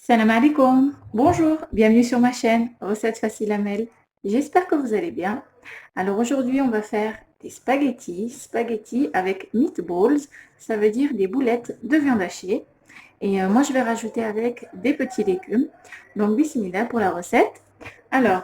Salam alaikum. Bonjour, bienvenue sur ma chaîne Recettes faciles Amel. J'espère que vous allez bien. Alors aujourd'hui, on va faire des spaghettis avec meatballs. Ça veut dire des boulettes de viande hachée. Et moi, je vais rajouter avec des petits légumes. Donc, bismillah pour la recette. Alors,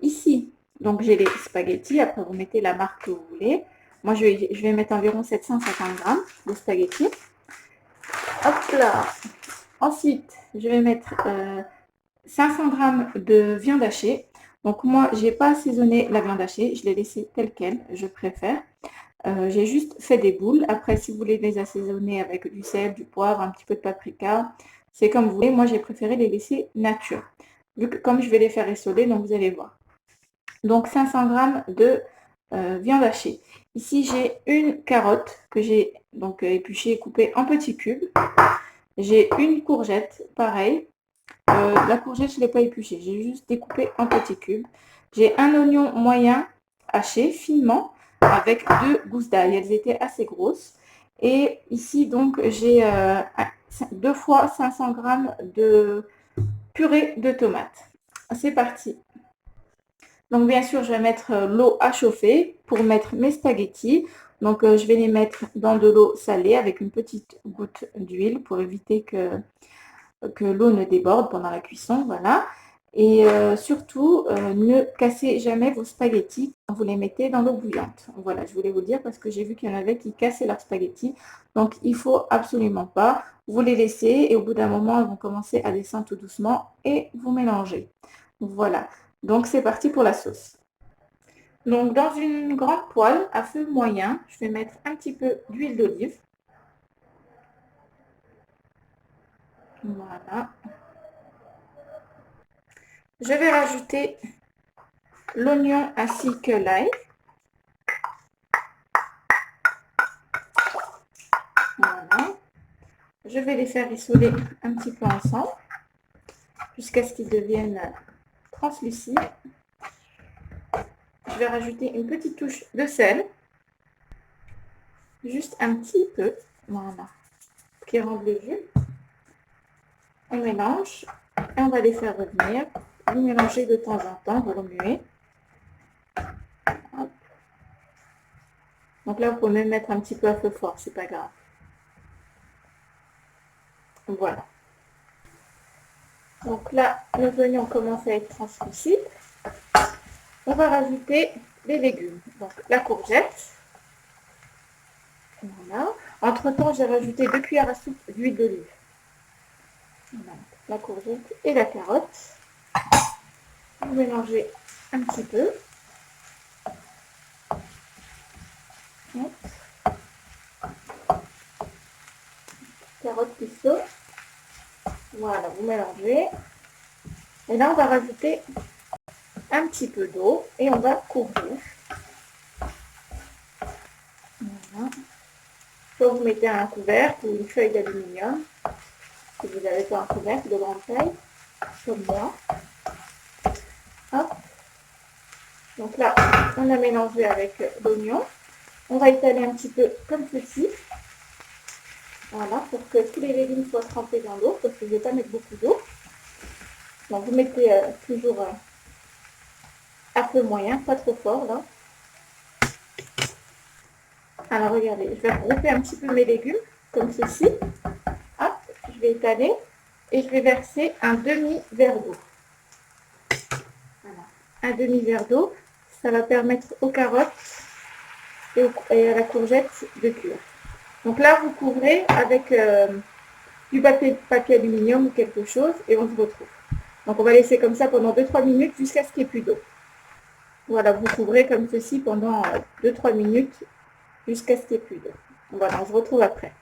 ici, donc j'ai les spaghettis. Après, vous mettez la marque que vous voulez. Moi, je vais mettre environ 750 grammes de spaghettis. Hop là. Ensuite, je vais mettre 500 grammes de viande hachée. Donc moi, j'ai pas assaisonné la viande hachée, je l'ai laissée telle quelle, je préfère. J'ai juste fait des boules. Après, si vous voulez les assaisonner avec du sel, du poivre, un petit peu de paprika, c'est comme vous voulez. Moi, j'ai préféré les laisser nature. Vu que comme je vais les faire rissoler, donc vous allez voir. Donc 500 grammes de viande hachée. Ici, j'ai une carotte que j'ai donc épluchée et coupée en petits cubes. J'ai une courgette, pareil. La courgette, je ne l'ai pas épluchée, j'ai juste découpé en petits cubes. J'ai un oignon moyen haché finement avec 2 gousses d'ail. Elles étaient assez grosses. Et ici, donc, j'ai 2 fois 500 grammes de purée de tomates. C'est parti. Donc, bien sûr, je vais mettre l'eau à chauffer pour mettre mes spaghettis. Donc, je vais les mettre dans de l'eau salée avec une petite goutte d'huile pour éviter que l'eau ne déborde pendant la cuisson, voilà. Et surtout, ne cassez jamais vos spaghettis quand vous les mettez dans l'eau bouillante. Voilà, je voulais vous le dire parce que j'ai vu qu'il y en avait qui cassaient leurs spaghettis. Donc, il faut absolument pas. Vous les laissez et au bout d'un moment, elles vont commencer à descendre tout doucement et vous mélangez. Voilà, donc c'est parti pour la sauce. Donc, dans une grande poêle à feu moyen, je vais mettre un petit peu d'huile d'olive. Voilà. Je vais rajouter l'oignon ainsi que l'ail. Voilà. Je vais les faire rissoler un petit peu ensemble jusqu'à ce qu'ils deviennent translucides. Je vais rajouter une petite touche de sel, juste un petit peu, voilà, qui rend le jus. On mélange et on va les faire revenir. Vous mélangez de temps en temps, vous remuez. Hop. Donc là, vous pouvez même mettre un petit peu à feu fort, c'est pas grave. Voilà. Donc là, nos oignons commencent à être translucides. On va rajouter les légumes. Donc la courgette. Voilà. Entre-temps, j'ai rajouté 2 cuillères à soupe d'huile d'olive. Voilà. La courgette et la carotte. Vous mélangez un petit peu. Hop. Carotte qui saute. Voilà, vous mélangez. Et là, on va rajouter un petit peu d'eau et on va couvrir. Voilà. Soit vous mettez un couvercle ou une feuille d'aluminium, si vous n'avez pas un couvercle de grande taille, comme moi. Hop. Donc là, on a mélangé avec l'oignon. On va étaler un petit peu comme ceci. Voilà, pour que tous les légumes soient trempés dans l'eau, parce que je ne vais pas mettre beaucoup d'eau. Donc vous mettez toujours à feu moyen, pas trop fort là. Alors regardez, je vais regrouper un petit peu mes légumes, comme ceci. Hop, je vais étaler et je vais verser un demi-verre d'eau. Voilà, un demi-verre d'eau, ça va permettre aux carottes et à la courgette de cuire. Donc là, vous couvrez avec du papier aluminium ou quelque chose et on se retrouve. Donc on va laisser comme ça pendant 2-3 minutes jusqu'à ce qu'il n'y ait plus d'eau. Voilà, vous couvrez comme ceci pendant 2-3 minutes jusqu'à ce qu'il n'y ait plus d'eau. Voilà, on se retrouve après.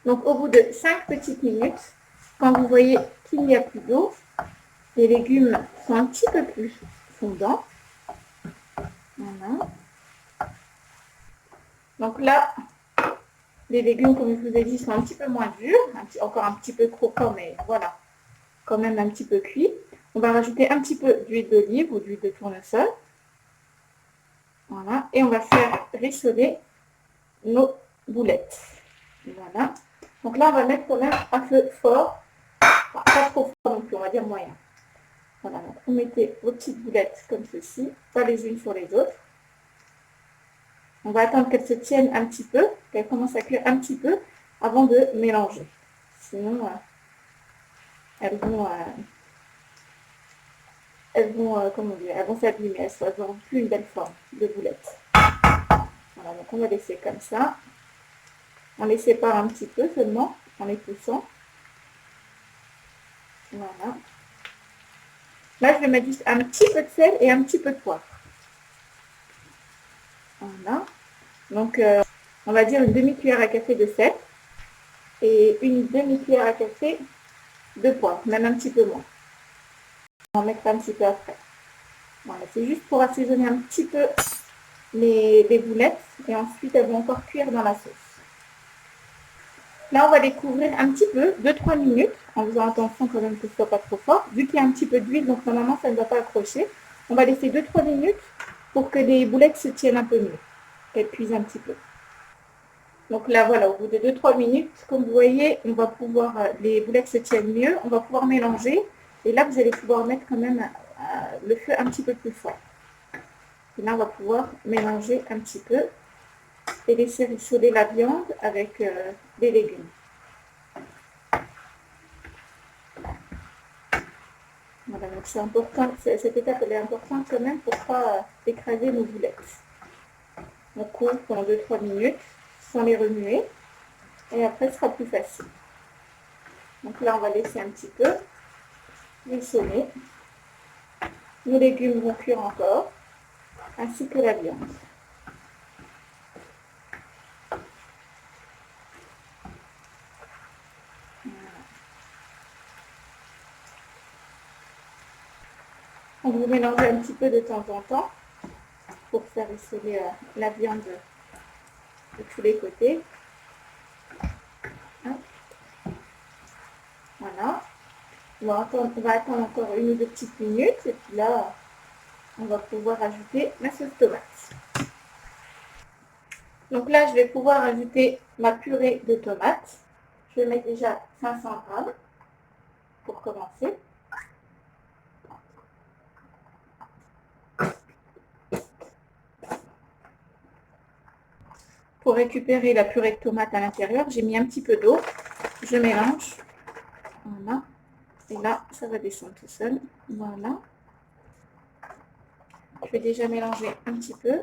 Donc au bout de 5 petites minutes, quand vous voyez qu'il n'y a plus d'eau, les légumes sont un petit peu plus fondants. Voilà. Donc là, les légumes, comme je vous ai dit, sont un petit peu moins durs, encore un petit peu croquants, mais voilà, quand même un petit peu cuit. On va rajouter un petit peu d'huile d'olive ou d'huile de tournesol. Voilà, et on va faire rissoler nos boulettes. Voilà. Donc là, on va mettre quand même à feu fort Pas trop fort non plus, on va dire moyen. Voilà, donc vous mettez vos petites boulettes comme ceci, pas les unes sur les autres. On va attendre qu'elles se tiennent un petit peu, qu'elles commencent à cuire un petit peu avant de mélanger. Sinon, elles vont comment dire, elles vont s'abîmer, elles n'auront plus une belle forme de boulettes. Voilà, donc on va laisser comme ça. On les sépare un petit peu seulement, en les poussant. Voilà. Là, je vais mettre juste un petit peu de sel et un petit peu de poivre. Voilà. Donc, on va dire une demi-cuillère à café de sel et une demi-cuillère à café de poivre, même un petit peu moins. On va mettre un petit peu après. Voilà, c'est juste pour assaisonner un petit peu les boulettes et ensuite elles vont encore cuire dans la sauce. Là, on va les couvrir un petit peu, 2-3 minutes, en faisant attention quand même que ce soit pas trop fort. Vu qu'il y a un petit peu d'huile, donc normalement ça ne va pas accrocher. On va laisser 2-3 minutes pour que les boulettes se tiennent un peu mieux, qu'elles cuisent un petit peu. Donc là, voilà, au bout de 2-3 minutes, comme vous voyez, on va pouvoir, les boulettes se tiennent mieux, on va pouvoir mélanger. Et là, vous allez pouvoir mettre quand même le feu un petit peu plus fort. Et là, on va pouvoir mélanger un petit peu et laisser rissoler la viande avec les légumes. Voilà, donc c'est important, cette étape elle est importante quand même pour ne pas écraser nos boulettes. On couvre pendant 2-3 minutes sans les remuer et après ce sera plus facile. Donc là on va laisser un petit peu rissoler. Nos légumes vont cuire encore, ainsi que la viande. On vous mélange un petit peu de temps en temps pour faire rissoler la viande de tous les côtés. Voilà. On va attendre encore 1 ou 2 petites minutes et puis là, on va pouvoir ajouter la sauce tomate. Donc là, je vais pouvoir ajouter ma purée de tomates. Je vais mettre déjà 500 grammes pour commencer. Pour récupérer la purée de tomates à l'intérieur, j'ai mis un petit peu d'eau. Je mélange. Voilà. Et là, ça va descendre tout seul. Voilà. Je vais déjà mélanger un petit peu.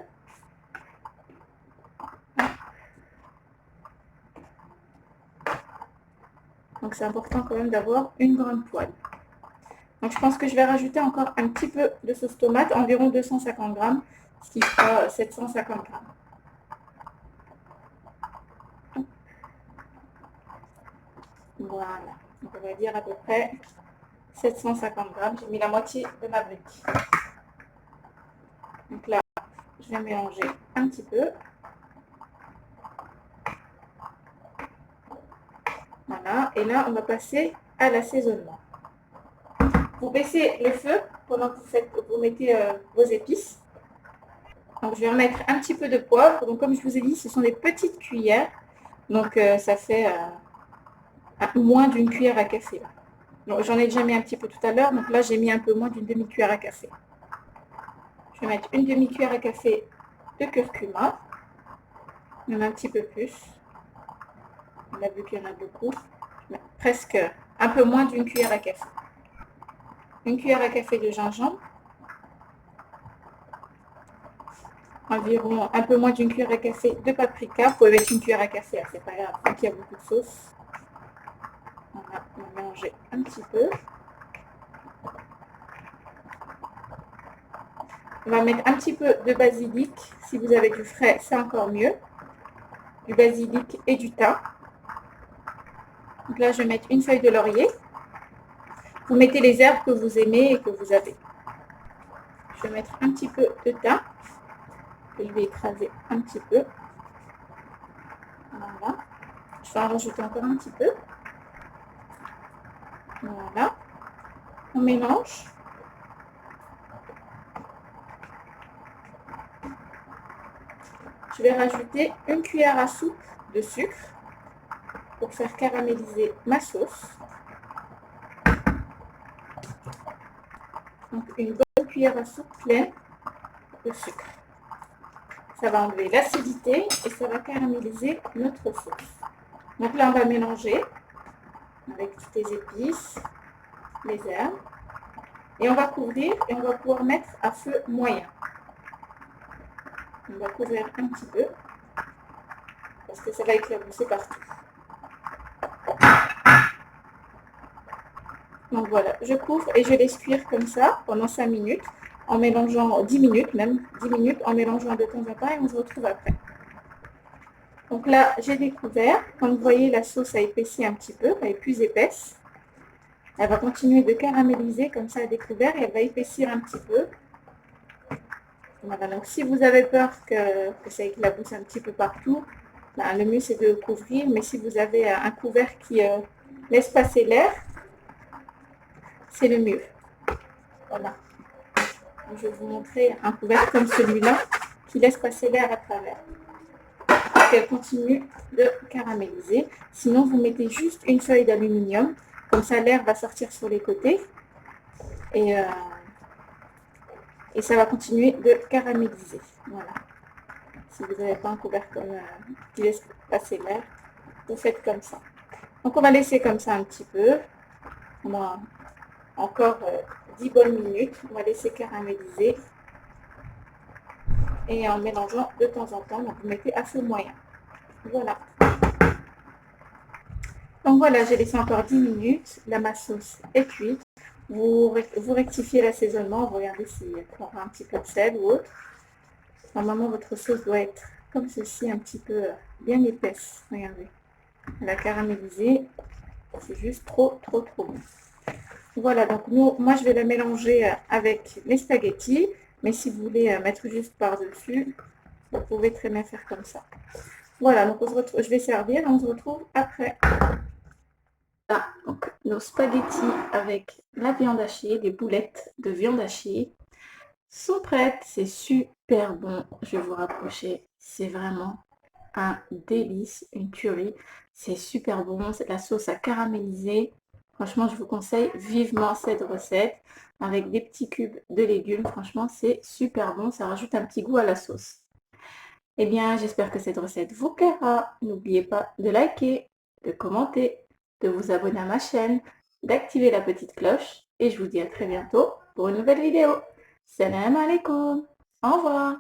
Donc c'est important quand même d'avoir une grande poêle. Donc je pense que je vais rajouter encore un petit peu de sauce tomate, environ 250 grammes, ce qui fera 750 grammes. Voilà, donc on va dire à peu près 750 grammes. J'ai mis la moitié de ma brique. Donc là, je vais mélanger un petit peu. Voilà, et là, on va passer à l'assaisonnement. Vous baissez le feu pendant que vous mettez vos épices. Donc, je vais remettre un petit peu de poivre. Donc, comme je vous ai dit, ce sont des petites cuillères. Donc, ça fait moins d'une cuillère à café. J'en ai déjà mis un petit peu tout à l'heure. Donc là, j'ai mis un peu moins d'une demi-cuillère à café. Je vais mettre une demi-cuillère à café de curcuma. Même un petit peu plus. On a vu qu'il y en a beaucoup. Presque un peu moins d'une cuillère à café. Une cuillère à café de gingembre. Environ un peu moins d'une cuillère à café de paprika. Vous pouvez mettre une cuillère à café, c'est pas grave, tant qu'il y a beaucoup de sauce. Voilà, on va mélanger un petit peu. On va mettre un petit peu de basilic. Si vous avez du frais, c'est encore mieux. Du basilic et du thym. Donc là, je vais mettre une feuille de laurier. Vous mettez les herbes que vous aimez et que vous avez. Je vais mettre un petit peu de thym. Que je vais écraser un petit peu. Voilà. Je vais en rajouter encore un petit peu. Voilà. On mélange. Je vais rajouter une cuillère à soupe de sucre pour faire caraméliser ma sauce. Donc une bonne cuillère à soupe pleine de sucre. Ça va enlever l'acidité et ça va caraméliser notre sauce. Donc là, on va mélanger avec toutes les épices, les herbes. Et on va couvrir et on va pouvoir mettre à feu moyen. On va couvrir un petit peu parce que ça va éclabousser partout. Donc voilà, je couvre et je laisse cuire comme ça pendant 5 minutes en mélangeant, 10 minutes même, 10 minutes en mélangeant de temps en temps et on se retrouve après. Donc là, j'ai découvert, comme vous voyez, la sauce a épaissi un petit peu, elle est plus épaisse. Elle va continuer de caraméliser comme ça à découvert et elle va épaissir un petit peu. Voilà, donc si vous avez peur que ça éclabousse un petit peu partout, ben, le mieux c'est de couvrir, mais si vous avez un couvert qui laisse passer l'air, c'est le mieux. Voilà. Je vais vous montrer un couvert comme celui-là qui laisse passer l'air à travers. Elle continue de caraméliser. Sinon, vous mettez juste une feuille d'aluminium. Comme ça, l'air va sortir sur les côtés. Et ça va continuer de caraméliser. Voilà. Si vous n'avez pas un couvert qui laisse passer l'air, vous faites comme ça. Donc, on va laisser comme ça un petit peu. On a encore 10 bonnes minutes. On va laisser caraméliser. Et en mélangeant de temps en temps, donc vous mettez à feu moyen. Voilà. Donc voilà, j'ai laissé encore 10 minutes. Là, ma sauce est cuite. Vous rectifiez l'assaisonnement. Vous regardez s'il y a un petit peu de sel ou autre. Normalement, votre sauce doit être comme ceci, un petit peu bien épaisse. Regardez. Elle a caramélisé. C'est juste trop bon. Voilà, donc moi, je vais la mélanger avec les spaghettis. Mais si vous voulez mettre juste par-dessus, vous pouvez très bien faire comme ça. Voilà, donc je vais servir et on se retrouve après. Là, donc nos spaghettis avec la viande hachée, des boulettes de viande hachée sont prêtes. C'est super bon. Je vais vous rapprocher. C'est vraiment un délice, une tuerie. C'est super bon. La sauce a caramélisé. Franchement, je vous conseille vivement cette recette avec des petits cubes de légumes. Franchement, c'est super bon. Ça rajoute un petit goût à la sauce. Eh bien, j'espère que cette recette vous plaira. N'oubliez pas de liker, de commenter, de vous abonner à ma chaîne, d'activer la petite cloche et je vous dis à très bientôt pour une nouvelle vidéo. Salam alaikum. Au revoir.